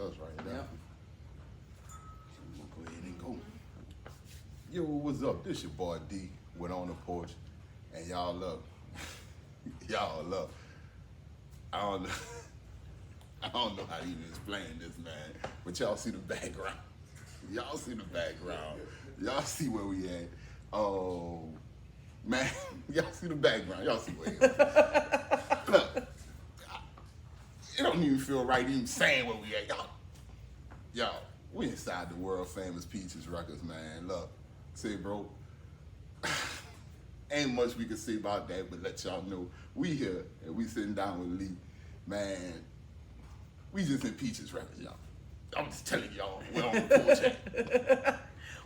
us right now. Yep. We'll go ahead and go. Yo, what's up? This your boy D. Went on the porch, and y'all look. Y'all look. I don't know. I don't know how to even explain this, man. But y'all see the background. Y'all see the background. Y'all see where we at. Oh, man. Y'all see the background. Y'all see where we at. Look, it don't even feel right even saying where we at. Y'all, we inside the world famous Peaches Records, man. Look, say, bro, ain't much we can say about that, but let y'all know we here and we sitting down with Lee. Man, we just in Peaches Records, y'all. I'm just telling y'all, we're on the porch at.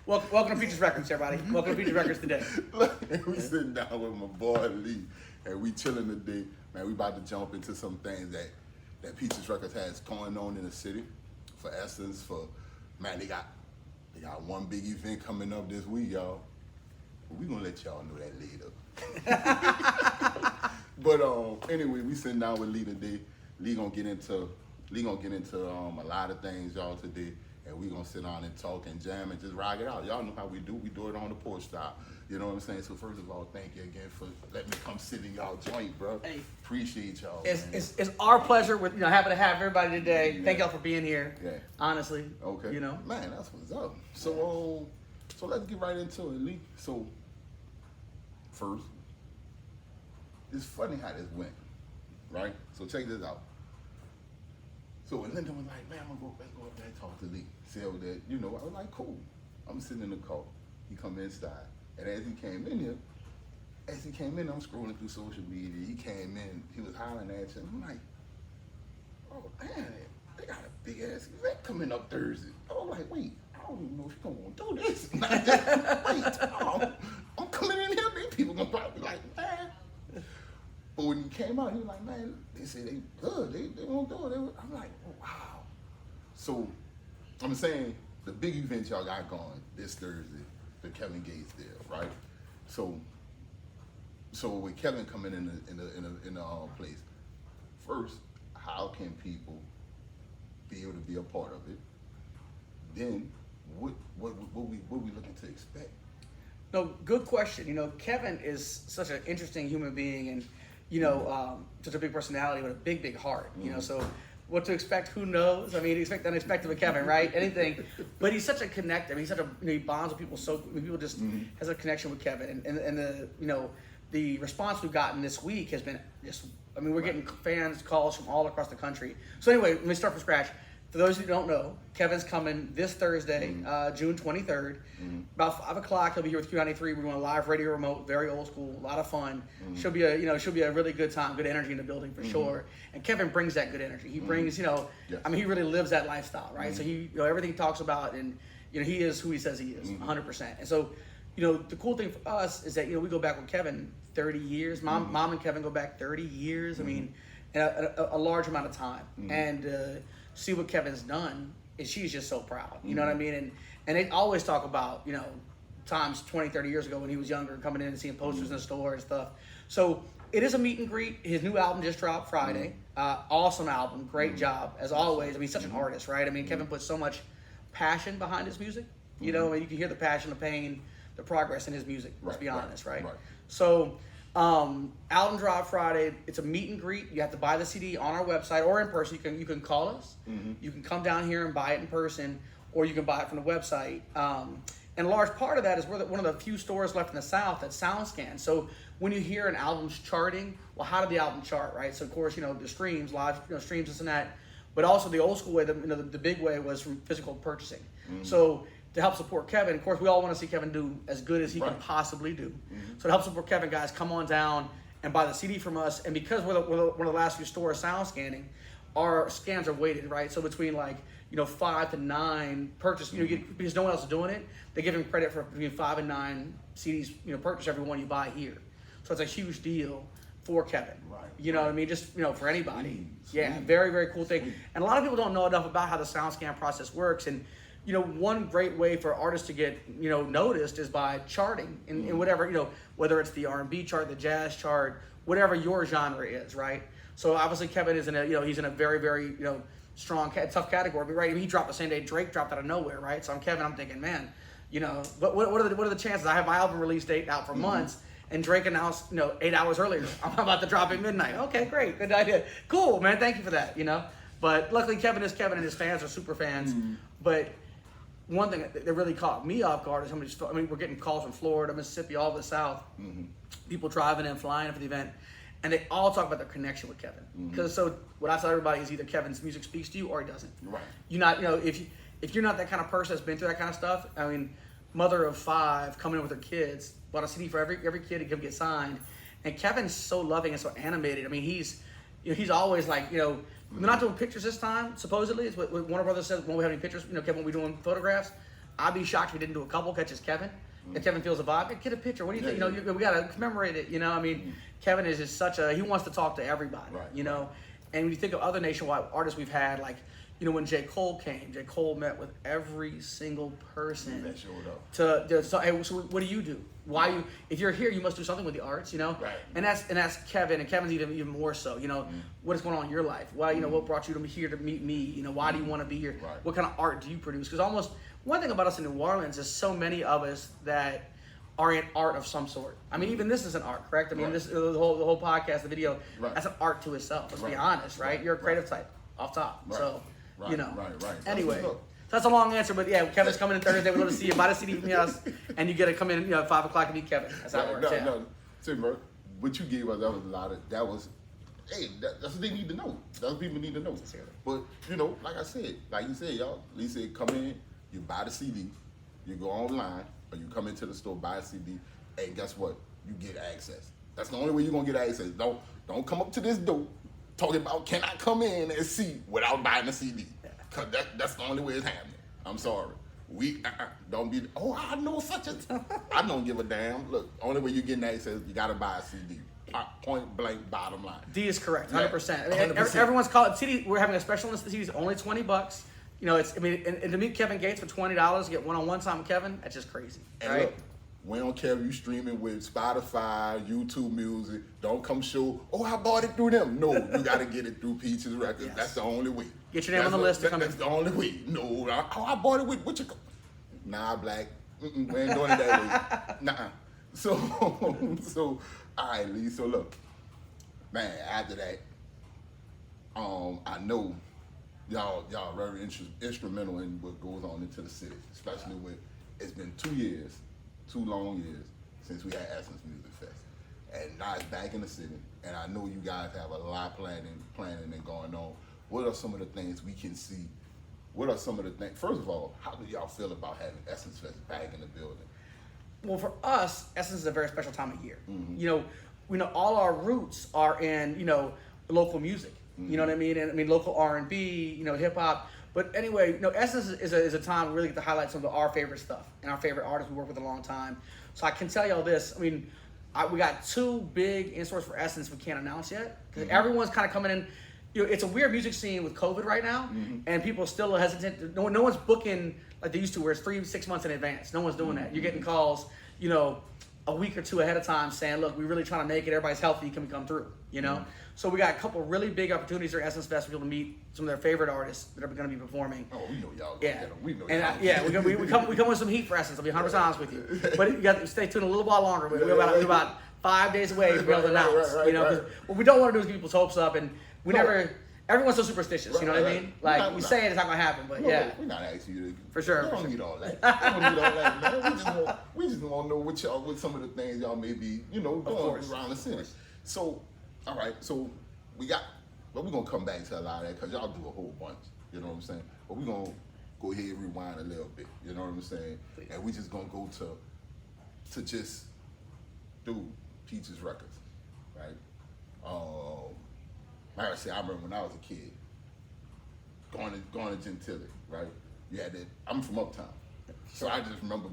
Welcome to Peaches Records, everybody. Welcome to Peaches Records today. Look, we sitting down with my boy Lee, and we chilling today. Man, we about to jump into some things that Peaches Records has going on in the city. For Essence, man, they got one big event coming up this week, y'all. But we gonna let y'all know that later. But anyway, we sitting down with Lee today. Lee gonna get into a lot of things, y'all, today. And we gonna sit down and talk and jam and just rock it out. Y'all know how we do. We do it on the porch style. You know what I'm saying? So first of all, thank you again for letting me come sit in y'all joint, bro. Hey, appreciate y'all. It's our pleasure. With happy to have everybody today. Yeah. Thank y'all for being here. Yeah. Honestly. Okay. You know. Man, that's what's up. So so let's get right into it, Lee. So first, it's funny how this went, right? So check this out. So when Linda was like, man, let's go up there and talk to Lee. See over there, I was like, cool. I'm sitting in the car. He come inside. And as he came in here, I'm scrolling through social media. He came in, he was hollering at you. I'm like, oh, man, they got a big ass event coming up Thursday. I was like, wait, I don't even know if you're going to do this. Wait, I'm coming in here, these people going to probably be like, man. But when he came out, he was like, man, they said they good. They won't do it. I'm like, oh, wow. So I'm saying the big event y'all got going this Thursday, the Kevin Gates deal, right? So with Kevin coming in the place, first, how can people be able to be a part of it? Then, what we looking to expect? No, good question. Kevin is such an interesting human being, and such a big personality with a big heart. So what to expect? Who knows? I mean, expect the unexpected with Kevin, right? Anything. But he's such a connector. I mean, he's such a he bonds with people. So people just has a connection with Kevin, and the response we've gotten this week has been just. I mean, we're getting fans calls from all across the country. So anyway, let me start from scratch. For those who don't know, Kevin's coming this Thursday, June 23rd. About 5 o'clock, he'll be here with Q93. We're doing a live radio remote, very old school, a lot of fun. Should be a really good time, good energy in the building for sure. And Kevin brings that good energy. He brings, I mean, he really lives that lifestyle, right? So he, everything he talks about, and he is who he says he is, 100%. And so, the cool thing for us is that we go back with Kevin 30 years. Mom and Kevin go back 30 years. I mean, a large amount of time. And see what Kevin's done, and she's just so proud. You know what I mean? And they always talk about, times 20, 30 years ago when he was younger, coming in and seeing posters in the store and stuff. So it is a meet and greet. His new album just dropped Friday. Awesome album. Great job, as always. I mean, he's such an artist, right? I mean, Kevin puts so much passion behind his music. And you can hear the passion, the pain, the progress in his music, let's be honest, right? So album drop Friday. It's a meet and greet. You have to buy the CD on our website or in person. You can call us. You can come down here and buy it in person, or you can buy it from the website. And a large part of that is we're one of the few stores left in the South that SoundScan. So when you hear an album's charting, well, how did the album chart, right? So of course, the streams, live streams, this and that, but also the old school way, the big way was from physical purchasing. So to help support Kevin, of course, we all want to see Kevin do as good as he can possibly do. So to help support Kevin, guys, come on down and buy the CD from us. And because we're one of the last few stores sound scanning, our scans are weighted, right? So between 5 to 9 purchase, because no one else is doing it, they give him credit for between 5 and 9 CDs, purchase every one you buy here. So it's a huge deal for Kevin. Right. You know what I mean? Just, for anybody. Sweet. Yeah, very, very cool thing. Sweet. And a lot of people don't know enough about how the sound scan process works. And one great way for artists to get, noticed is by charting in whatever, whether it's the R&B chart, the jazz chart, whatever your genre is, right? So obviously Kevin is in a, he's in a very, very, tough category, right? I mean, he dropped the same day Drake dropped out of nowhere, right? So I'm Kevin. I'm thinking, man, but what are the chances? I have my album release date out for months, and Drake announced, 8 hours earlier, I'm about to drop at midnight. Okay, great, good idea, cool, man. Thank you for that, But luckily, Kevin is Kevin, and his fans are super fans. But one thing that really caught me off guard is we're getting calls from Florida, Mississippi, all over the South. People driving in, flying in for the event, and they all talk about their connection with Kevin. Because so what I tell everybody is either Kevin's music speaks to you or he doesn't. Right. You're not, if you're not that kind of person that's been through that kind of stuff. I mean, mother of 5 coming in with her kids, bought a CD for every kid to get signed, and Kevin's so loving and so animated. I mean, he's always like, we're not doing pictures this time. Supposedly, it's what Warner Brothers says. When we have any pictures, Kevin will be doing photographs. I'd be shocked if we didn't do a couple catches Kevin. If Kevin feels a vibe, get a picture. What do you think? We gotta commemorate it. I mean, Kevin is just he wants to talk to everybody. Right. And when you think of other nationwide artists we've had, like, when J. Cole came, J. Cole met with every single person. That showed up. So what do you do? If you're here, you must do something with the arts, Right. And that's Kevin, and Kevin's even more so. What is going on in your life? Why, what brought you to here to meet me? Why do you want to be here? Right. What kind of art do you produce? Because almost one thing about us in New Orleans is so many of us that are in art of some sort. I mean, even this is an art, correct? I mean, Right. the whole podcast, the video, Right. that's an art to itself. Let's be Right. honest, right? Right. You're a creative type off top, Right. so Right. Right. Anyway, That's what's up. that's a long answer, but yeah, Kevin's coming in Thursday. We're going to see you. Buy the CD from us, and you get to come in, at 5 o'clock and meet Kevin. That's how it works. See, bro, what you gave us, that's what they need to know. That's what people need to know. Sincerely. But, like you said, y'all, Lisa said, come in, you buy the CD, you go online, or you come into the store, buy a CD, and guess what? You get access. That's the only way you're going to get access. Don't come up to this door talking about, can I come in and see without buying a CD? Because that's the only way it's happening. I'm sorry. We don't be, I know such a, I don't give a damn. Look, only way you're getting access, you got to buy a CD. Point blank, bottom line. D is correct, 100%. Yeah, 100%. Everyone's calling CD. We're having a special on the CDs, only $20. And to meet Kevin Gates for $20, get one-on-one time with Kevin, that's just crazy, And right? look, we don't care if you streaming with Spotify, YouTube Music. Don't come show, I bought it through them. No, you got to get it through Peaches Records. Yes. That's the only way. Get your name on the list to come in. That's the only way. No, I bought it with your. Nah, black. We ain't doing it that way. Nah. So, all right, Lee. So look, man. After that, I know y'all very instrumental in what goes on into the city, especially with. It's been 2 long years since we had Essence Music Fest, and now it's back in the city. And I know you guys have a lot planning and going on. What are some of the things we can see? What are some of the things? First of all, how do y'all feel about having Essence Fest back in the building? Well, for us, Essence is a very special time of year. Mm-hmm. We know all our roots are in, local music. You know what I mean? And I mean, local R&B, hip hop. But anyway, Essence is a time we really get to highlight some of our favorite stuff and our favorite artists we work with a long time. So I can tell y'all this. I mean, we got 2 big in-stores for Essence we can't announce yet. Because everyone's kind of coming in. It's a weird music scene with COVID right now, and people still are hesitant. No one's booking like they used to, where it's 3-6 months in advance. No one's doing that. You're getting calls, a week or 2 ahead of time saying, look, we're really trying to make it. Everybody's healthy. Can we come through? So we got a couple really big opportunities at Essence Fest for people to meet some of their favorite artists that are going to be performing. Oh, we know y'all. Yeah, We know and y'all. we come with some heat for Essence. I'll be 100% honest with you, but you got to stay tuned a little while longer. We're about 5 days away from being able to announce. Right. What we don't want to do is get people's hopes up, and we never. Everyone's so superstitious, you know what I mean? Right. Like, we say it, it's not going to happen, but yeah. We're not asking you to. For sure. We don't need all that. We don't need all that, man. We just want to know what some of the things y'all may be, doing around the city. So, all right. So we're going to come back to a lot of that because y'all do a whole bunch. You know what I'm saying? But we're going to go ahead and rewind a little bit. You know what I'm saying? Please. And we just going to go to just do Peaches Records, right? Like I said, I remember when I was a kid, going to Gentilly, right? You had that. I'm from Uptown, so I just remember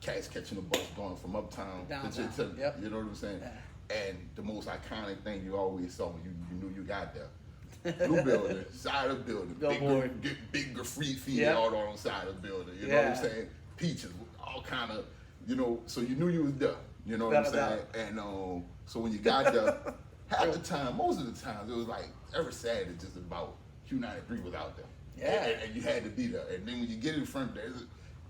cats catching the bus going from Uptown Downtown. to Gentilly. Yep. You know what I'm saying? Yeah. And the most iconic thing you always saw when you knew you got there. Blue building, side of the building, Billboard. big graffiti Yep. all on the side of the building. You know what I'm saying? Peaches, all kind of, so you knew you was there. You know what I'm saying? And so when you got there, half the time, most of the times, it was like every Saturday just about Q93 was out there. Yeah. And you had to be there. And then when you get in front there,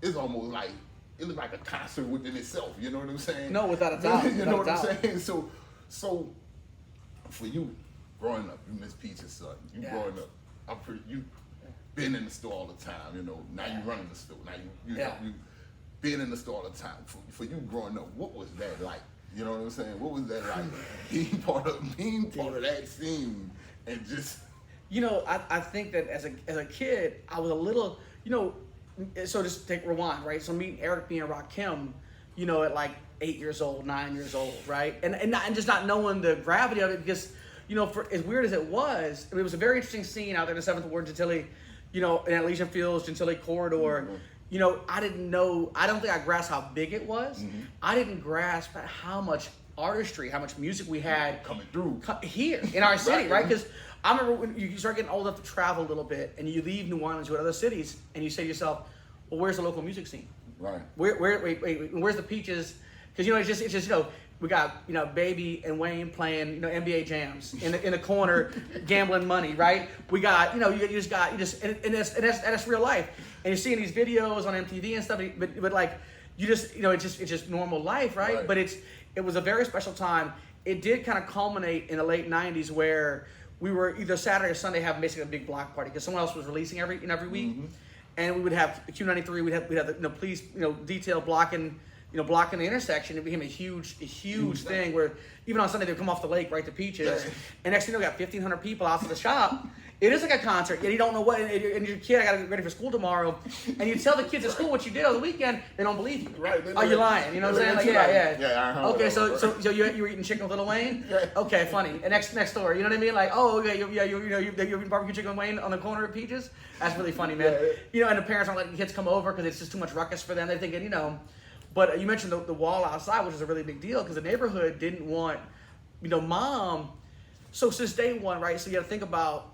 it's almost like, it looks like a concert within itself. You know what I'm saying? No, without a doubt. You know what without I'm saying? So for you, growing up, you Miss Peach's son. You growing up, you been in the store all the time. You know, now you running the store. Now you been in the store all the time. For you growing up, what was that like? You know what I'm saying? What was that like? being part of that scene and just. You know, I think that as a kid, I was a little, you know, so just take rewind, right? So meeting Eric B. and Rakim, you know, at like 8 years old, 9 years old, right? And just not knowing the gravity of it because, you know, for as weird as it was a very interesting scene out there in the 7th Ward, Gentilly, you know, in Elysian Fields, Gentilly Corridor. Mm-hmm. You know, I don't think I grasped how big it was. Mm-hmm. I didn't grasp how much artistry, how much music we had coming through here in our city, right? Because I remember when you start getting old enough to travel a little bit and you leave New Orleans, you go to other cities, and you say to yourself, well, where's the local music scene? Right. Where's the Peaches? Because, you know, it's just, you know, we got, you know, Baby and Wayne playing, you know, NBA jams in the corner, gambling money, right? We got, you know, and that's real life. And you're seeing these videos on MTV and stuff, but like, you just, you know, it's just normal life, right? But it was a very special time. It did kind of culminate in the late 90s where we were either Saturday or Sunday having basically a big block party because someone else was releasing every week, mm-hmm. and we would have Q93. We'd have the, you know, police, you know, detail blocking the intersection. It became a huge thing where even on Sunday they'd come off the lake right to Peaches, and next thing you know, we got 1,500 people out to the shop. It is like a concert, and you don't know what. And your kid, I gotta get ready for school tomorrow, and you tell the kids at school what you did on the weekend, they don't believe you. Right? Are you lying? You know what I'm saying? Like, Yeah. Okay, so you were eating chicken with Lil Wayne? Yeah. Okay, funny. And next story, you know what I mean? Like, oh yeah, you're eating barbecue chicken with Wayne on the corner of Peaches. That's really funny, man. Yeah. You know, and the parents aren't letting the kids come over because it's just too much ruckus for them. They're thinking, you know. But you mentioned the wall outside, which is a really big deal because the neighborhood didn't want, you know, mom. So since day one, right? So you got to think about.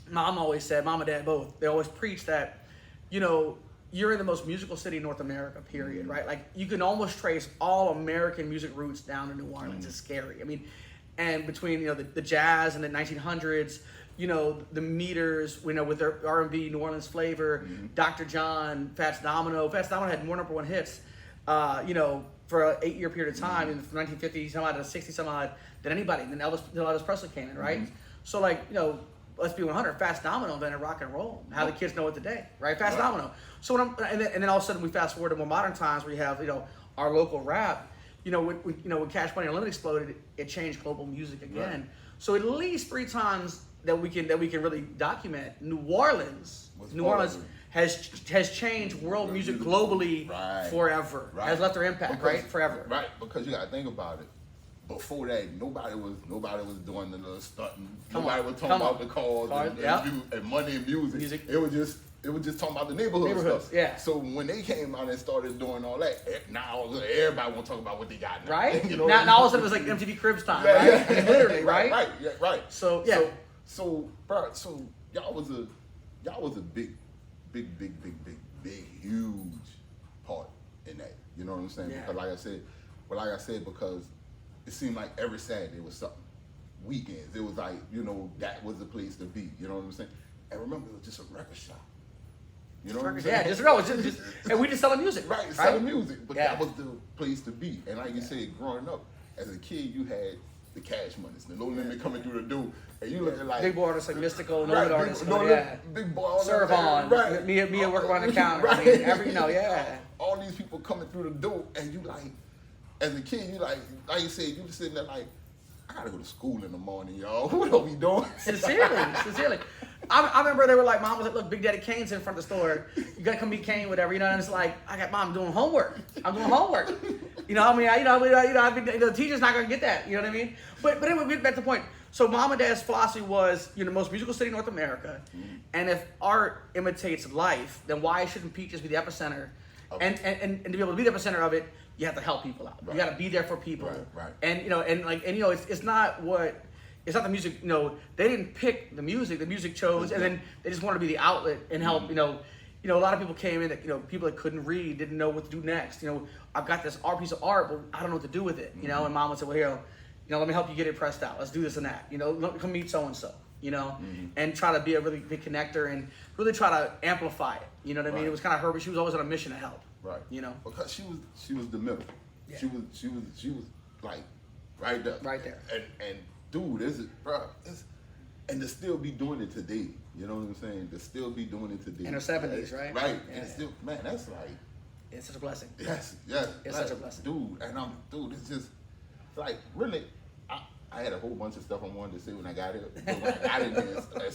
Mom always said, mom and dad both, they always preach that, you know, you're in the most musical city in North America, period, right? Like, you can almost trace all American music roots down to New Orleans. It's scary. I mean, and between, you know, the jazz and the 1900s, you know, the Meters, you know, with their R&B, New Orleans flavor, Dr. John, Fats Domino. Fats Domino had more number one hits, you know, for an 8-year period of time, from 1950 some odd to 60 some odd, than anybody. And then Elvis Presley came in, right? So, like, you know, let's be 100. Fast Domino invented rock and roll. How the kids know it today, right? Fast Domino. So and then all of a sudden we fast forward to more modern times where you have, you know, our local rap. You know, when Cash Money Unlimited exploded, it changed global music again. Right. So at least 3 times that we can really document, New Orleans has changed world music globally forever. Has left their impact, right? Forever. Right, because you got to think about it. Before that, nobody was doing the little stunting. Nobody was talking about the cars and money and music. It was just talking about the neighborhood stuff. Yeah. So when they came out and started doing all that, now everybody want to talk about what they got now. Right. You know now all of a sudden it was like MTV Cribs time, right? Literally, right? Right. So yeah. So y'all was a big, huge part in that. You know what I'm saying? Yeah. Because like I said, because it seemed like every Saturday was something. Weekends, it was like, you know, that was the place to be. You know what I'm saying? And remember, it was just a record shop. You know what I'm saying? Yeah, and we just selling music. Right, selling music. But that was the place to be. And like you said, growing up, as a kid, you had the Cash Monies, the No Limit coming through the door, and you looking like big boy artists like Mystical, No right, Limit artists, big boy, Serve On, right? Mia working around the counter, right? I mean, all these people coming through the door, and you like, as a kid, you like you said, you was sitting there like, I gotta go to school in the morning, y'all. What are we doing? Sincerely. I remember they were like, Mom was like, look, Big Daddy Kane's in front of the store. You gotta come meet Kane, whatever, you know. And it's like, I got Mom doing homework. I'm doing homework. You know, I mean, the teacher's not gonna get that. You know what I mean? But anyway, we get back to the point. So Mom and Dad's philosophy was, you know, most musical city in North America, and if art imitates life, then why shouldn't Peaches be the epicenter? Okay. And to be able to be the epicenter of it, you have to help people out. Right. You got to be there for people. Right. And you know, it's not the music. You know, they didn't pick the music. The music chose, and then they just wanted to be the outlet and help. You know, a lot of people came in that, you know, people that couldn't read didn't know what to do next. You know, I've got this piece of art, but I don't know what to do with it. You know, and Mom would say, well, here, you know, let me help you get it pressed out. Let's do this and that. You know, come meet so and so. and try to be a really big connector and really try to amplify it. You know what I mean? Right. It was kind of her, but she was always on a mission to help. Right. Because she was the middle. Yeah. She was like right there. Right there. And dude, this is bro. And to still be doing it today, you know what I'm saying? To still be doing it today. In her 70s, right? Right. Yeah. And still, man, that's like. It's such a blessing. Yes. It's like, such a blessing. Dude, it's just like really. I had a whole bunch of stuff I wanted to say when I got here. But when I got in there and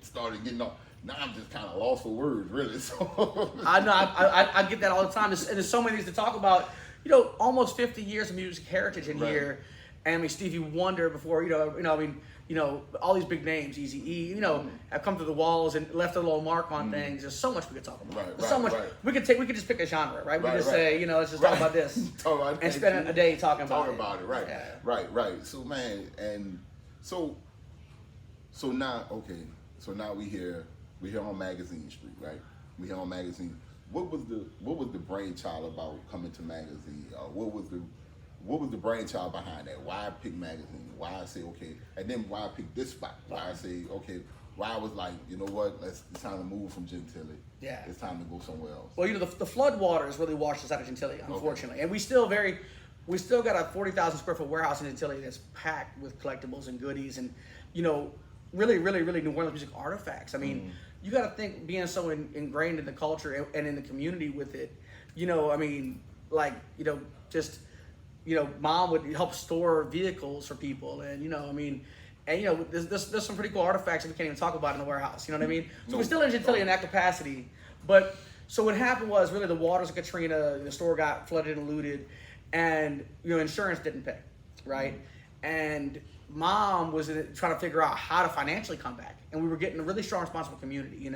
started getting off, now I'm just kind of lost for words, really. So I know, I get that all the time. And there's so many things to talk about. Almost 50 years of music heritage in here. And I mean, Stevie Wonder before, all these big names, Eazy-E, have come through the walls and left a little mark on things. There's so much we could talk about. There's so much. We could just pick a genre, right? We could just say, let's just talk about this. And spend a day talking about it. Right. Yeah. Right. So man, and so now, okay. So now we here on Magazine Street, right? We here on Magazine. What was the brainchild about coming to Magazine? What was the brainchild behind that? Why pick Magazine? Why I say okay, and then why I pick this spot? Why I say okay? Why I was like, you know what? It's time to move from Gentilly. Yeah. It's time to go somewhere else. Well, the flood waters really washed us out of Gentilly, unfortunately, and we still got a 40,000 square foot warehouse in Gentilly that's packed with collectibles and goodies and really, really, really New Orleans music artifacts. I mean, you got to think being so ingrained in the culture and in the community with it. Mom would help store vehicles for people, and there's some pretty cool artifacts that we can't even talk about in the warehouse. You know what I mean? So we're still in Gentilly in that capacity, but so what happened was really the waters of Katrina, the store got flooded and looted, and insurance didn't pay, right? And Mom was trying to figure out how to financially come back, and we were getting a really strong, responsible community, and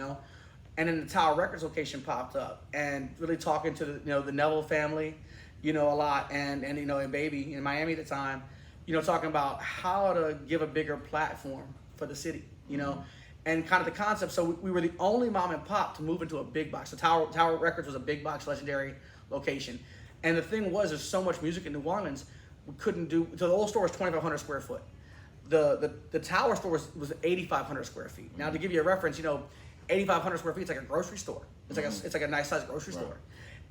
then the Tower Records location popped up, and really talking to the Neville family, a lot, and Baby in Miami at the time, talking about how to give a bigger platform for the city, and kind of the concept. So we were the only mom and pop to move into a big box. So Tower Records was a big box, legendary location, and the thing was, there's so much music in New Orleans, we couldn't do. So the old store was 2,500 square foot. The Tower store was 8,500 square feet. Now to give you a reference, 8,500 square feet is like a grocery store. It's like a nice sized grocery store.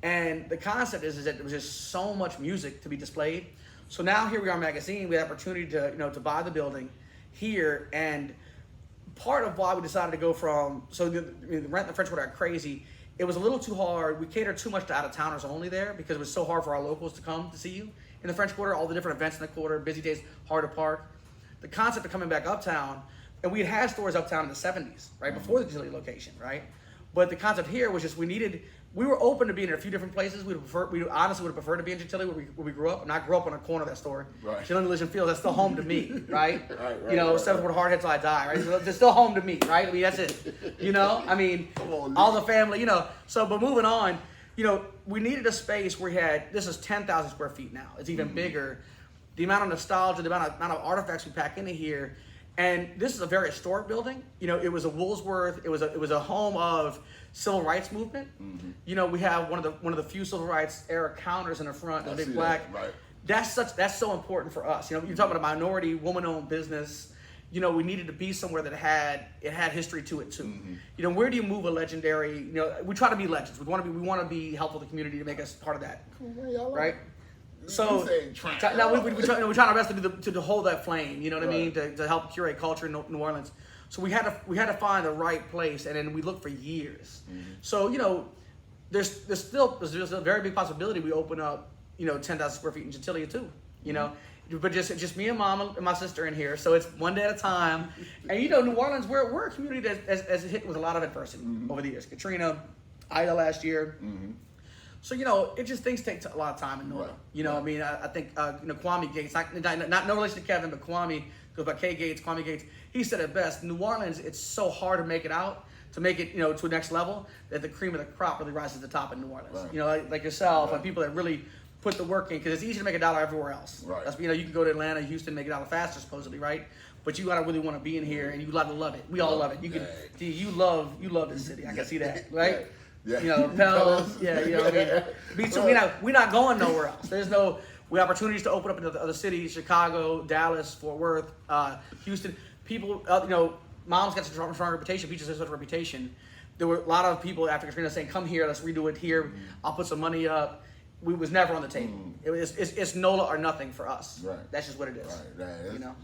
And the concept is that there was just so much music to be displayed. So now here we are, Magazine. We had the opportunity to buy the building here, and part of why we decided to go from the rent in the French Quarter got crazy. It was a little too hard. We catered too much to out of towners only there because it was so hard for our locals to come to see you in the French Quarter. All the different events in the quarter, busy days, hard to park. The concept of coming back uptown, and we had stores uptown in the 70s, right before the Gentilly location, right. But the concept here was just we were open to being in a few different places. We honestly would have preferred to be in Gentilly where we grew up. And I grew up on a corner of that store. Right. Gentilly Religion Field, that's still home to me, right? Right. 7 foot hard head till I die, right? So it's still home to me, right? I mean, that's it. All the family, So, but moving on, we needed a space where this is 10,000 square feet now. It's even bigger. The amount of nostalgia, the amount of artifacts we pack into here. And this is a very historic building. It was a Woolsworth. It was a home of civil rights movement. Mm-hmm. We have one of the few civil rights era counters in the front, the big black. That. Right. That's so important for us. You're talking about a minority, woman-owned business. We needed to be somewhere that had history to it too. Mm-hmm. Where do you move a legendary? We try to be legends. We want to be helpful to the community to make us part of that, right? So now we're trying our best to hold that flame. You know what I mean? To help curate culture in New Orleans. So we had to find the right place, and then we looked for years. Mm-hmm. So there's a very big possibility we open up 10,000 square feet in Gentilly too. But just me and Mom and my sister in here. So it's one day at a time. And New Orleans, we're a community that has hit with a lot of adversity over the years. Katrina, Ida last year. Mm-hmm. So it just things take a lot of time in Northern. I think Kwame Gates, not no relation to Kevin, but Kwame goes by K Gates. Kwame Gates, he said it best. New Orleans, it's so hard to make it out, to make it to a next level, that the cream of the crop really rises to the top in New Orleans. Right. Like yourself and people that really put the work in, because it's easy to make $1 everywhere else. Right. That's, you can go to Atlanta, Houston, make $1 faster supposedly, right? But you gotta really want to be in here, and you gotta love it. We all love it. You love this city. I can see that, right? Yeah. Pels. Yeah. Me too. We're not going nowhere else. We have opportunities to open up into other cities: Chicago, Dallas, Fort Worth, Houston. People, Mom's got such a strong reputation, Peaches has such a reputation. There were a lot of people after Katrina saying, "Come here, let's redo it here. I'll put some money up." We was never on the table. It's NOLA or nothing for us. Right. That's just what it is. Right. You know.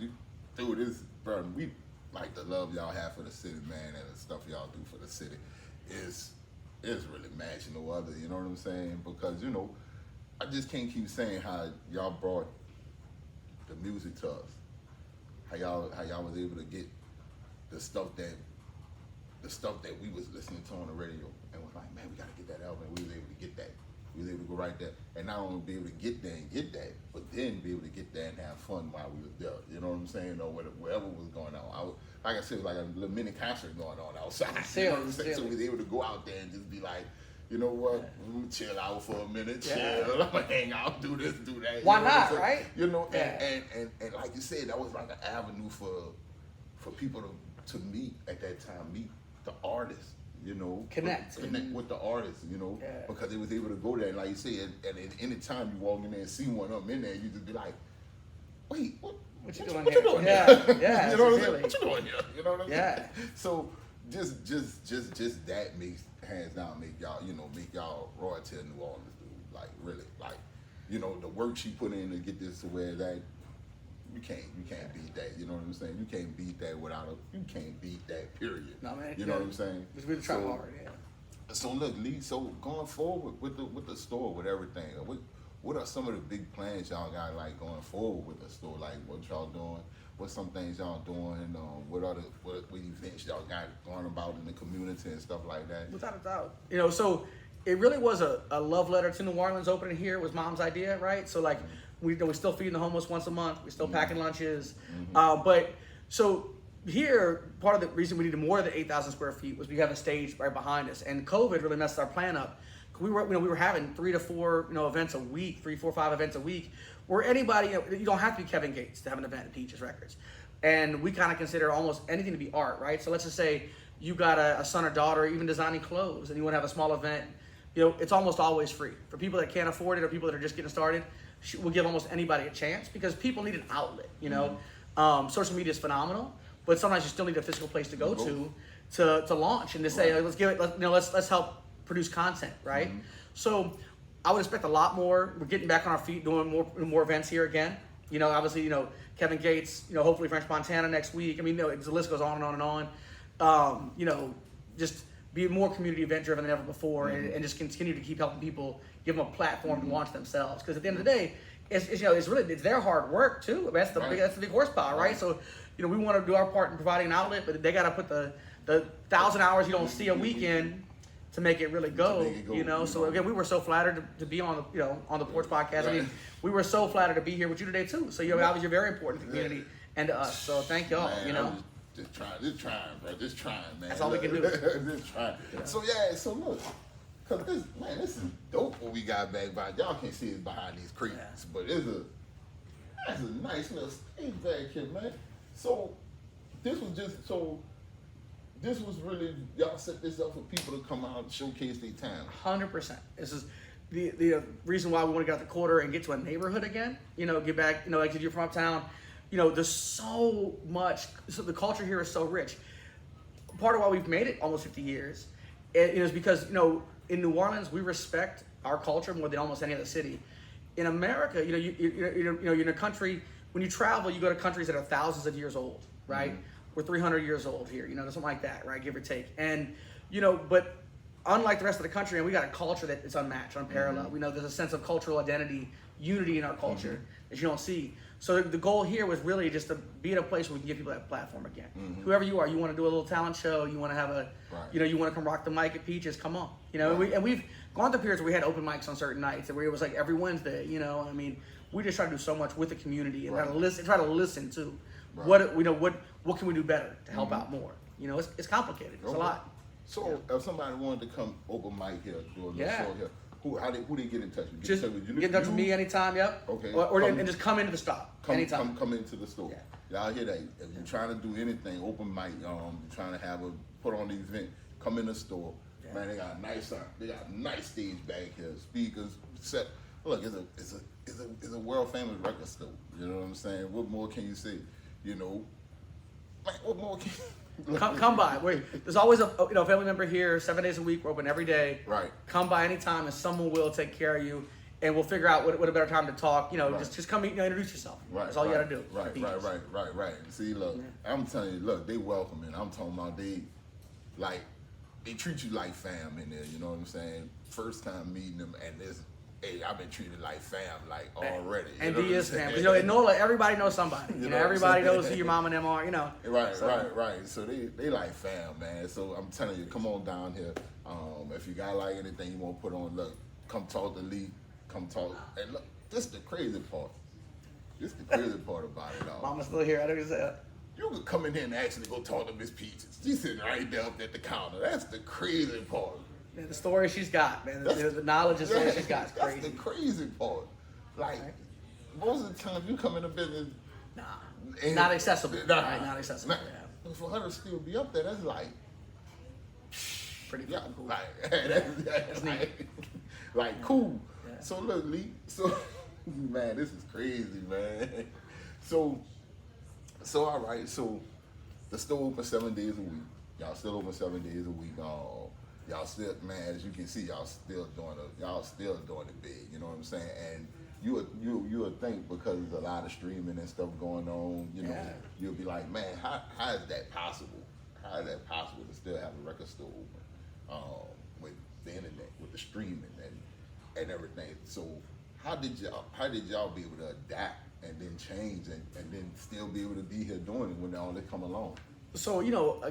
Dude, this, bro, we like the love y'all have for the city, man, and the stuff y'all do for the city is really matching no other. You know what I'm saying? Because I just can't keep saying how y'all brought the music to us. How y'all was able to get the stuff that we was listening to on the radio, and was like, man, we gotta get that album. We was able to get that. We was able to go right there, and not only be able to get there and get that, but then be able to get there and have fun while we was there. You know what I'm saying? Or whatever was going on. Like I said, it was like a little mini concert going on outside. You know what I'm saying? So we was able to go out there and just be like, you know what? I'm gonna chill out for a minute, chill. I'm gonna hang out, do this, do that. Why not, right? And like you said, that was like an avenue for people to meet at that time, meet the artists. Connect with the artists, because they was able to go there, and like you said, and at any time you walk in there and see one of them in there, you just be like, wait, what you doing here? Yeah, you know what I'm saying? What you doing here? You know what I'm saying? Yeah. So just that makes, hands down, make y'all royalty in New Orleans, dude. Like really, like, the work she put in to get this to where that. You can't beat that. You know what I'm saying? You can't beat that you can't beat that, period. No, man. You know what I'm saying? It's really trying hard, yeah. So look, Lee, so going forward with the store, with everything, what are some of the big plans y'all got, like, going forward with the store? Like, what y'all doing? What's some things y'all doing? What events y'all got going about in the community and stuff like that? Without a doubt. So it really was a love letter to New Orleans opening here. It was Mom's idea, right? So like, we're still feeding the homeless once a month. We're still packing lunches. But so here, part of the reason we needed more than 8,000 square feet was we have a stage right behind us. And COVID really messed our plan up. We were having 3 to 4 events a week, 3, 4, 5 events a week, where anybody, you don't have to be Kevin Gates to have an event at Peaches Records. And we kind of consider almost anything to be art, right? So let's just say you got a son or daughter even designing clothes and you want to have a small event, it's almost always free. For people that can't afford it or people that are just getting started, we'll give almost anybody a chance because people need an outlet, Social media is phenomenal, but sometimes you still need a physical place to go to launch and to say, let's give it, let's help produce content, right? So I would expect a lot more. We're getting back on our feet, doing more events here again. Obviously, Kevin Gates, hopefully French Montana next week. I mean, the list goes on and on and on. Just be more community event driven than ever before, and just continue to keep helping people, give them a platform to launch themselves. Because at the end of the day, it's their hard work too. That's the big horsepower, right? So, we want to do our part in providing an outlet, but they got to put the 1,000 hours you don't see a weekend to make it really go. So again, we were so flattered to be on the Porch Podcast. I mean, we were so flattered to be here with you today too. So obviously you're very important to the community and to us. So thank y'all. Man, Just trying, bro. Just trying, man. That's all we can do. Just trying. Yeah. So look, cause this is dope what we got back by. Y'all can't see it behind these crates, but that's a nice little stage back here, man. So this was really, y'all set this up for people to come out and showcase their talent. 100%. This is the reason why we want to get out the quarter and get to a neighborhood again. Get back. Like if you're from uptown. There's so much. So the culture here is so rich. Part of why we've made it almost 50 years is because in New Orleans we respect our culture more than almost any other city. In America, you're in a country. When you travel, you go to countries that are thousands of years old, right? We're 300 years old here, something like that, right? Give or take. And but unlike the rest of the country, and we got a culture that is unmatched, unparalleled. We know there's a sense of cultural identity, unity in our culture that you don't see. So the goal here was really just to be at a place where we can give people that platform again. Whoever you are, you want to do a little talent show, you want to have you want to come rock the mic at Peaches, come on. And we've gone through periods where we had open mics on certain nights, and where it was like every Wednesday. I mean, we just try to do so much with the community and try to listen to what can we do better to help out more. It's complicated. It's a lot. So if somebody wanted to come open mic here, do a little show here. Who they get in touch with? Just get in touch with me anytime, yep. Okay. And just come into the stop anytime. Come into the store. Yeah. Y'all hear that? If you're trying to do anything, open mic, trying to put on the event, come in the store. Yeah. Man, they got a nice stage back here, speakers, set. Look, it's a world famous record store. You know what I'm saying? What more can you say? Man, what more can Come by. There's always a family member here 7 days a week. We're open every day. Right. Come by anytime, and someone will take care of you, and we'll figure out what a better time to talk. Right. Just come introduce yourself. Right. That's all you got to do. Right. See, look, I'm telling you, look, they welcoming. I'm talking about they treat you like fam in there. You know what I'm saying? First time meeting them, and hey, I've been treated like fam, like already. And D is fam. In NOLA, everybody knows somebody. Everybody knows who your mom and them are. Right. So they like fam, man. So I'm telling you, come on down here. If you got like anything you want to put on, look, come talk to Lee. Come talk. And look, this is the crazy part. This is the crazy part about it all. Mama's still here. I don't say that. You could come in here and actually go talk to Miss Peaches. She's sitting right there up at the counter. That's the crazy part. Man, the story she's got, man. The knowledge and story she's got is crazy. That's the crazy part. Like, most of the time you come in the business, not accessible. Not accessible. For her to still be up there, that's like pretty cool. Like, that's neat. Like cool. Yeah. So look, Lee. So man, this is crazy, man. So all right. So the store open 7 days a week. Y'all still open 7 days a week. Y'all still, man, as you can see, y'all still doing it big. You know what I'm saying? And you would think because there's a lot of streaming and stuff going on, you'll be like, man, how is that possible? How is that possible to still have a record store open with the internet, with the streaming and everything? So how did y'all be able to adapt and then change and then still be able to be here doing it when all they come along? So,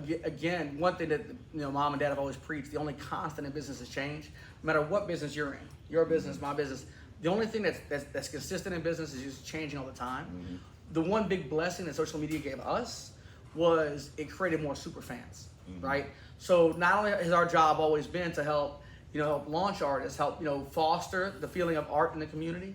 again, one thing that, mom and dad have always preached, the only constant in business is change. No matter what business you're in, your business, my business, the only thing that's consistent in business is just changing all the time. Mm-hmm. The one big blessing that social media gave us was it created more super fans, right? So not only has our job always been to help, help launch artists, help, foster the feeling of art in the community,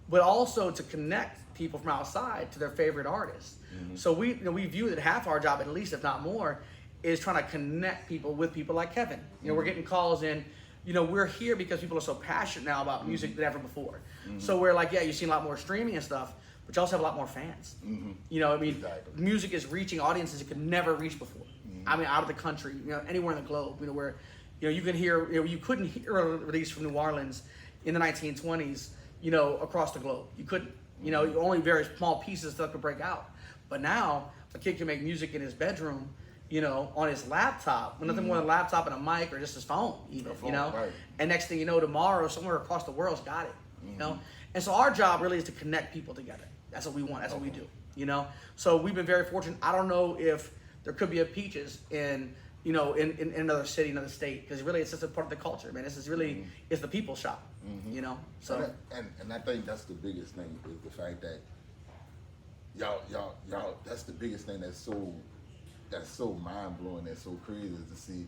but also to connect people from outside to their favorite artists. So we view that half our job, at least if not more, is trying to connect people with people like Kevin. We're getting calls in. We're here because people are so passionate now about music than ever before. So we're like, you've seen a lot more streaming and stuff, but you also have a lot more fans. Exactly. Music is reaching audiences it could never reach before. Out of the country, anywhere in the globe. Where, you can hear, you couldn't hear a release from New Orleans in the 1920s, across the globe. You couldn't. Only very small pieces that could break out. But now a kid can make music in his bedroom, on his laptop, with nothing more than a laptop and a mic or just his phone, even, Right. And next thing you know, tomorrow somewhere across the world's got it, And so our job really is to connect people together. That's what we want. That's what we do, So we've been very fortunate. I don't know if there could be a Peaches in another city, another state, because really it's just a part of the culture, man. This is really it's the people's shop, So and I think that's the biggest thing is the fact that y'all that's the biggest thing that's so mind blowing, that's so crazy is to see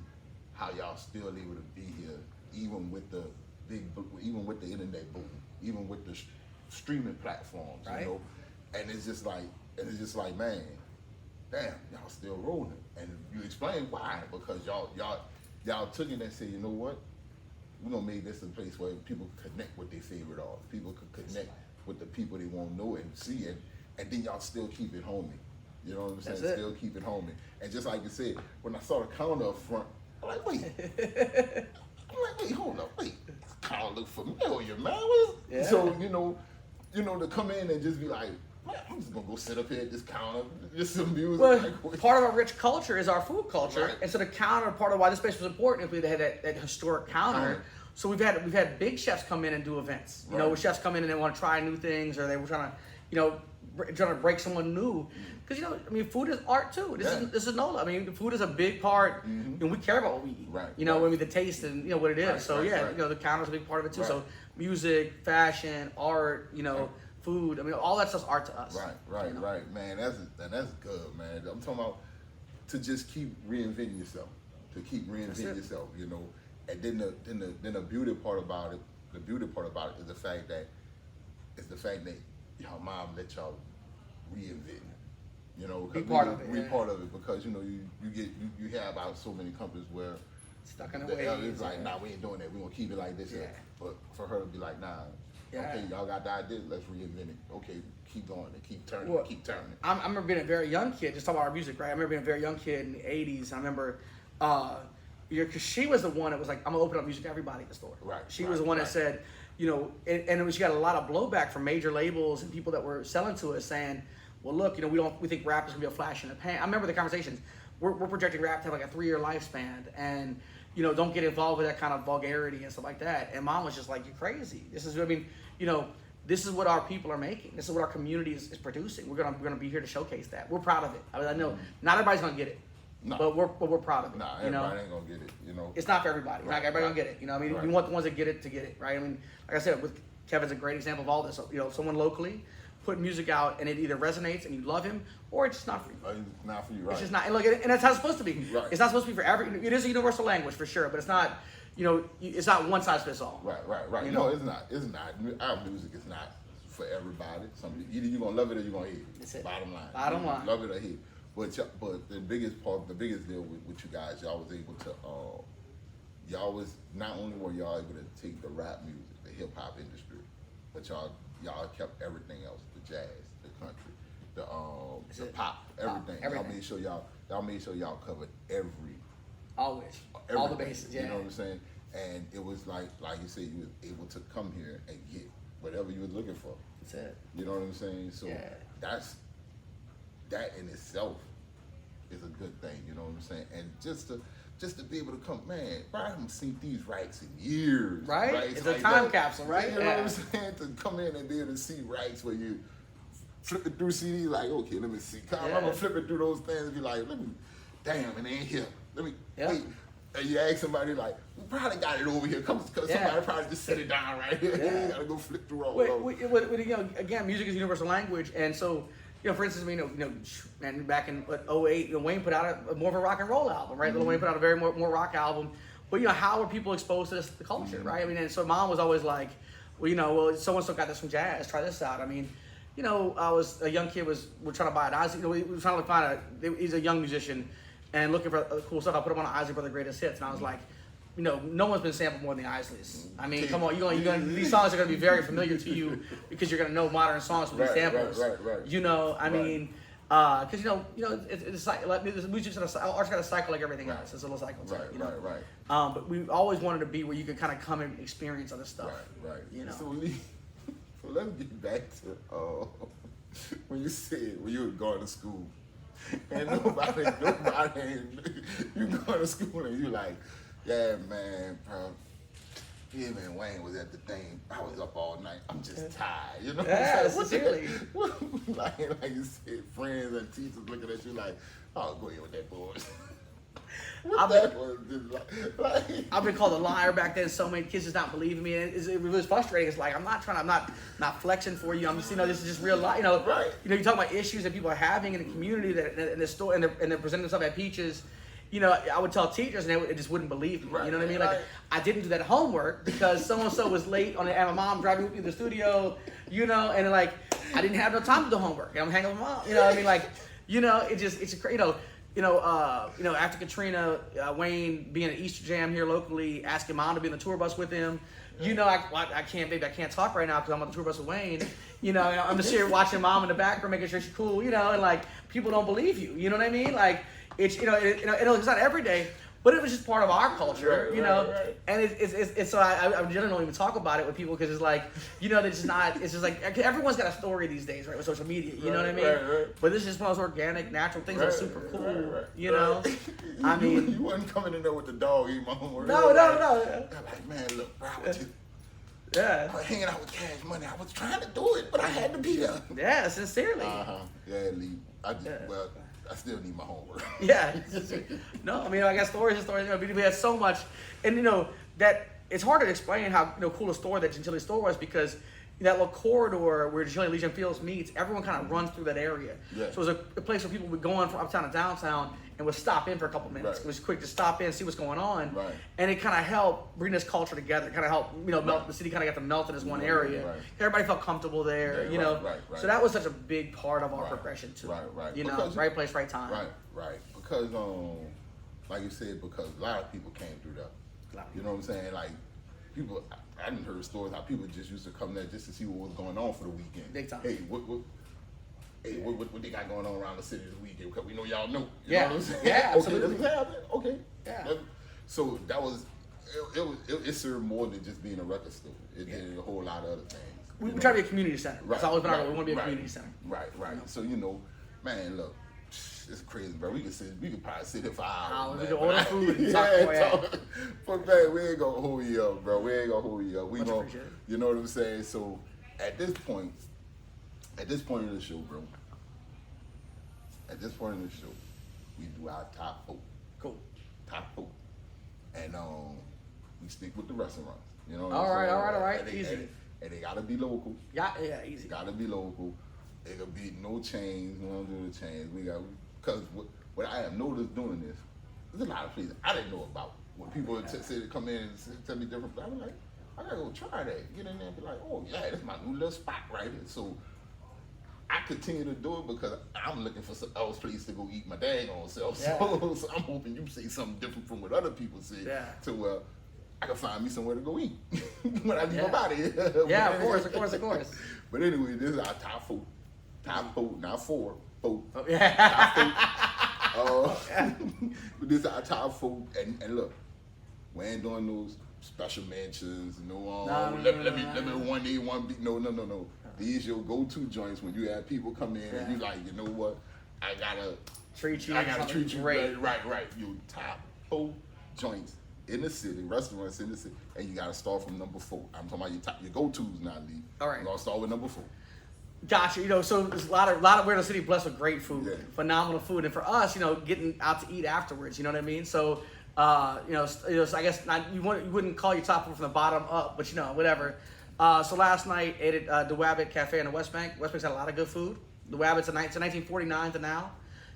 how y'all still able to be here even with the internet boom, even with the streaming platforms, right. And it's just like man, damn, y'all still rolling. And you explain why, because y'all took it and said, you know what? We're gonna make this a place where people connect with their favorite artists. People could connect with the people they won't know and see it, and then y'all still keep it homey. You know what I'm saying? Still keep it homey. And just like you said, when I saw the counter up front, I'm like, wait, hold up, wait. This counter look familiar, man. Yeah. So to come in and just be like, man, I'm just gonna go sit up here at this counter, just some music. Well, part of our rich culture is our food culture, right. And so the counter, part of why this space was important is we had that historic counter. So we've had big chefs come in and do events. Right. Where chefs come in and they want to try new things, or they were trying to break someone new. Because food is art too. This is NOLA. Food is a big part, and we care about what we eat. Right. The taste and what it is. Right. So right. the counter's a big part of it too. Right. So music, fashion, art, food. All that stuff's art to us. Right, man. That's good, man. I'm talking about to just keep reinventing yourself, yourself, And then the beauty part about it, is the fact that y'all mom let y'all reinvent. Be part of it. Be part of it because you have out so many companies where stuck in the ways. It's like, nah, we ain't doing that. We gonna keep it like this. Yeah. But for her to be like, nah, Yeah. Okay, y'all got the idea. Let's reinvent it. Okay, keep going and keep turning, Well, keep turning. I remember being a very young kid, just talking about our music, right? I remember being a very young kid in the 80s. I remember, because she was the one that was like, I'm going to open up music to everybody at the store. Right. She was the one that said, you know, and she got a lot of blowback from major labels and people that were selling to us saying, well, look, you know, we think rap is going to be a flash in the pan. I remember the conversations. We're projecting rap to have like a 3-year lifespan, and, you know, don't get involved with that kind of vulgarity and stuff like that. And Mom was just like, you're crazy. This is, I mean, you know, this is what our people are making. This is what our community is producing. We're gonna be here to showcase that. We're proud of it. I mean, I know not everybody's gonna get it, but we're proud of it. Nah, you know? everybody ain't gonna get it. You know, It's not for everybody. Right, Not everybody right. gonna get it. You know, I mean, Right. you want the ones that get it, right? I mean, like I said, with Kevin's a great example of all this. You know, someone locally putting music out and it either resonates and you love him, or it's just not for you. It's not for you, right? It's just not. And look, and that's how it's supposed to be. Right. It's not supposed to be for every. It is a universal language for sure, but it's not. You know, it's not one size fits all. Right. You No, know? it's not. It's not. Our music is not for everybody. Either you're gonna love it or you're gonna hate it. That's it. Bottom line. Bottom line. Love it or hate it. But the biggest deal with you guys, y'all was able to, not only were y'all able to take the rap music, the hip hop industry, but y'all kept everything else, the jazz, the country, the pop, everything. everything. Y'all made sure y'all covered Always. everything. All the bases. Yeah. You know what I'm saying? And it was like you said, you was able to come here and get whatever you was looking for. That's it. You know what I'm saying? So Yeah. that in itself is a good thing. You know what I'm saying? And just to be able to come, man, I haven't seen these rights in years. Right? Rights It's a like time that. capsule, right? You know Yeah. what I'm saying? To come in and be able to see rights where you flipping through CDs, like, okay, let me see. I remember flipping through those things and be like, damn, it ain't here. Wait. And you ask somebody like, we probably got it over here. Cause somebody probably just set it down right here. You ain't gotta go flip through all those. You know, again, music is a universal language, and so, you know, for instance, and back in 2008, you know, Wayne put out more of a rock and roll album, right? Lil Wayne put out a very more rock album, but you know, how are people exposed to this the culture, right? I mean, and so Mom was always like, well, so and so got this from jazz, try this out. I mean, you know, I was a young kid, we're trying to buy it. Isley, you know, we were trying to find he's a young musician and looking for cool stuff. I put him on Isley Brother Greatest Hits, and I was like, you know, no one's been sampled more than the Isleys. I mean, come on, these songs are gonna be very familiar to you because you're gonna know modern songs with these samples. Right. You know, I mean, because it's like the music's art's got a cycle like everything else. It's a little cycle. Right. But we always wanted to be where you could kind of come and experience other stuff. Right. You know. So let's get back to when you were going to school. And nobody, you go to school and you like, yeah, man, bro. Yeah, man, Wayne was at the thing. I was up all night. I'm just tired. You know what I'm saying? Sincerely. Like you said, friends and teachers looking at you like, oh, go ahead with that bullshit. I've been called a liar back then. So many kids just not believing me. And it was frustrating. It's like I'm not flexing for you. I'm just, this is just real life. Right. You talk about issues that people are having in the community that in the store and they're presenting themselves at Peaches. I would tell teachers and they just wouldn't believe me. Right. You know what I mean? Like I didn't do that homework because so and so was late and my mom driving me to the studio. And like I didn't have no time to do homework. And I'm hanging with mom. I mean, like, it's crazy. After Katrina, Wayne being at Easter Jam here locally, asking Mom to be in the tour bus with him. I can't talk right now because I'm on the tour bus with Wayne. I'm just here watching Mom in the background, making sure she's cool. And like people don't believe you. You know what I mean? Like it's it's not every day, but it was just part of our culture. Right. And it's so I generally don't even talk about it with people because it's like it's just like everyone's got a story these days, right? With social media, you know what I mean? Right. But this is just one of those organic, natural things that's super cool. Right. I mean, you wasn't coming in there with the dog eating my homework. No. I'm like, man, look, bro, I was hanging out with Cash Money. I was trying to do it, but I had to be there. Yeah, sincerely. Yeah, Lee. I still need my homework. Yeah. No, I mean, I got stories and stories. We had so much, and that it's hard to explain how cool a store that Gentilly store was because that little corridor where Gentilly and Legion Fields meets, everyone kind of runs through that area. Yeah. So it was a place where people would go in from uptown to downtown and would stop in for a couple minutes. Right. It was quick to stop in, see what's going on, right. And it kind of helped bring this culture together. It kind of helped, melt the city. Kind of got to melt in this one area. Right. Everybody felt comfortable there, Right. So that was such a big part of our progression too. Right. Because, right place, right time. Right. Because like you said, because a lot of people came through that. You know what I'm saying? Like people, I didn't heard stories how people just used to come there just to see what was going on for the weekend. Big time. Hey, what they got going on around the city this weekend? Because we know y'all know. You Yeah. know what I'm saying? Yeah, Okay, absolutely. that's what's happening. Okay. Yeah. So that was, it served more than just being a record store. It did a whole lot of other things. We try to be a community center. That's always been our goal. We want to be a right, community center. Right. You know? So, you know, man, look, it's crazy, bro. We could probably sit here for hours. We Man. can order food and talk. But man, we ain't gonna hold you up, bro. We ain't gonna hold you up. We Much gonna, appreciated. you know what I'm saying? So at this point of the show, bro. At this point in the show, we do our top 4. Cool. Top 4. And we stick with the restaurants. You know what All I'm saying? right. And they, Easy. And they gotta be local. Yeah, easy. Gotta be local. It could be no chains. We don't do the chains. Because what I have noticed doing this, there's a lot of places I didn't know about. When people say they come in and tell me different, I was like, I gotta go try that. Get in there and be like, oh yeah, that's my new little spot right here. So I continue to do it because I'm looking for some else place to go eat my daggone self. Yeah. So I'm hoping you say something different from what other people say. Yeah. To where I can find me somewhere to go eat when I leave my body. Yeah, of course. But anyway, this is our top 4. Top 4, not 4. 4. Oh, yeah. Top 4. This is our top 4. And look, we ain't doing those special mentions. No, let me 1A, 1B. No. These your go-to joints when you have people come in and you like, you know what? I gotta treat you great. Right. Your top 4 joints in the city, restaurants in the city, and you gotta start from number 4. I'm talking about your go-tos now, Lee. All right. We're gonna start with number 4. Gotcha. You know, so there's a lot of we're in the city blessed with great food, phenomenal food, and for us, you know, getting out to eat afterwards. You know what I mean? So, so I guess you wouldn't call your top 4 from the bottom up, but you know, whatever. So last night ate at the Wabbit Cafe in the West Bank. West Bank's had a lot of good food. The Wabbit's a 1949 to now.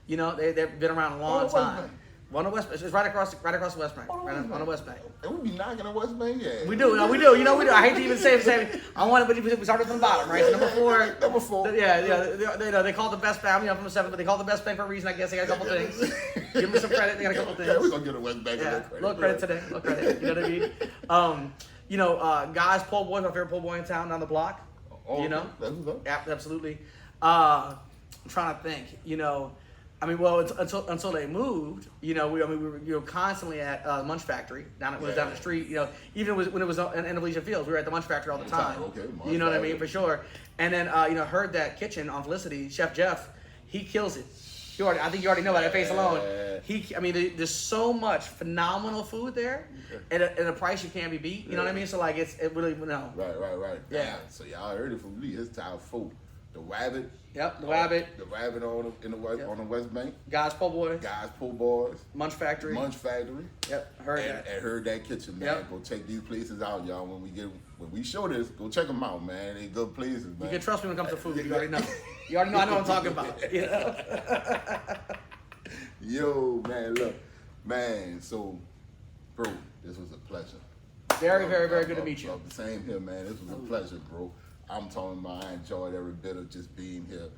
You know, they've been around a long time. One of West, it's right across the West Bank, on the West Bank. And we be knocking the West Bank, yeah. We do. You know, we do. I hate to even say. I want it, but we started from the bottom, right? So number 4. Number 4. They call it the best bank. I'm from the 7th, but they call it the best bank for a reason. I guess they got a couple things. Give them some credit. They got a couple things. Yeah, we're gonna get a West Bank. Yeah, little credit today. Little credit. You know what I mean? Guys, po' boy's my favorite po' boy in town down the block. Oh, you know? That's what's up. Yeah, absolutely. I'm trying to think. You know. I mean, well, until they moved, we were constantly at Munch Factory down the street. You know, even when it was in Elysian Fields, we were at the Munch Factory all the time. Okay, you know what I mean, for sure. And then Heard that kitchen on Felicity, Chef Jeff, he kills it. I think you already know by that face alone. There's so much phenomenal food there, at a price you can't be beat. You know what I mean? So like, it really no. Right. Yeah. So y'all heard it from Lee. His top 4. The Wabbit. Yep, the Wabbit. The Wabbit on the West Bank. Guys Po' Boy. Guys Po' Boys. Munch Factory. Yep, heard that. And Heard that kitchen, man. Yep. Go check these places out, y'all. When we show this, go check them out, man. They good places, man. You can trust me when it comes to food. You already know. I know what I'm talking about. You know? Yo, man, look, man. So, bro, this was a pleasure. Very good to meet you. The same here, man. This was a pleasure, bro. I'm talking about I enjoyed every bit of just being here,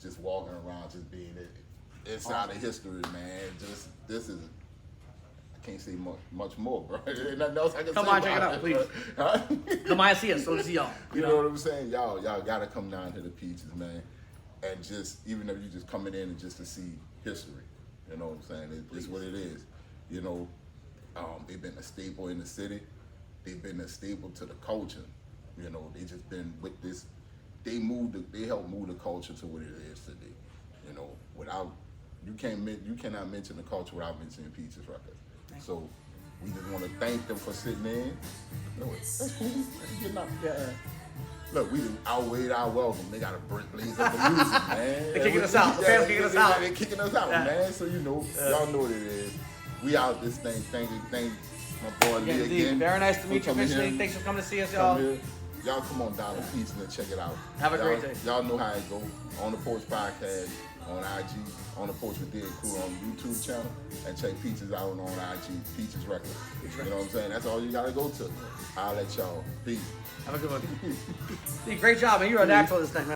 just walking around, just being inside of history, man. This is, I can't say much more, bro. There's nothing else I can come say. Come on, check it out, please. Huh? Come by and see us, so to see y'all. You know what I'm saying? Y'all gotta come down to the Peaches, man. And just, even if you just coming in and just to see history, you know what I'm saying? It's what it is. You know, they've been a staple in the city. They've been a staple to the culture. You know, they just been with this. They helped move the culture to what it is today. You know, you cannot mention the culture without mentioning Peaches Records. So we just want to thank them for sitting in. That's cool. Getting out. Yeah. Look, we done outweighed our welcome. They got to blaze up the music, man. They're kicking us out. The fans kicking us out. They're kicking us out, man. So y'all know what it is. We out this thing. Thank my boy Lee again. Very nice to meet you officially. Thanks for coming to see us, y'all. Y'all come on down to Peaches and check it out. Have a great day. Y'all know how it go. On the Porch Podcast, on IG, on the Porch with Dead Crew on the YouTube channel, and check Peaches out on IG, Peaches Records. You know what I'm saying? That's all you gotta go to. I'll let y'all. Peace. Have a good one. Great job, man. You're a natural at this thing, man.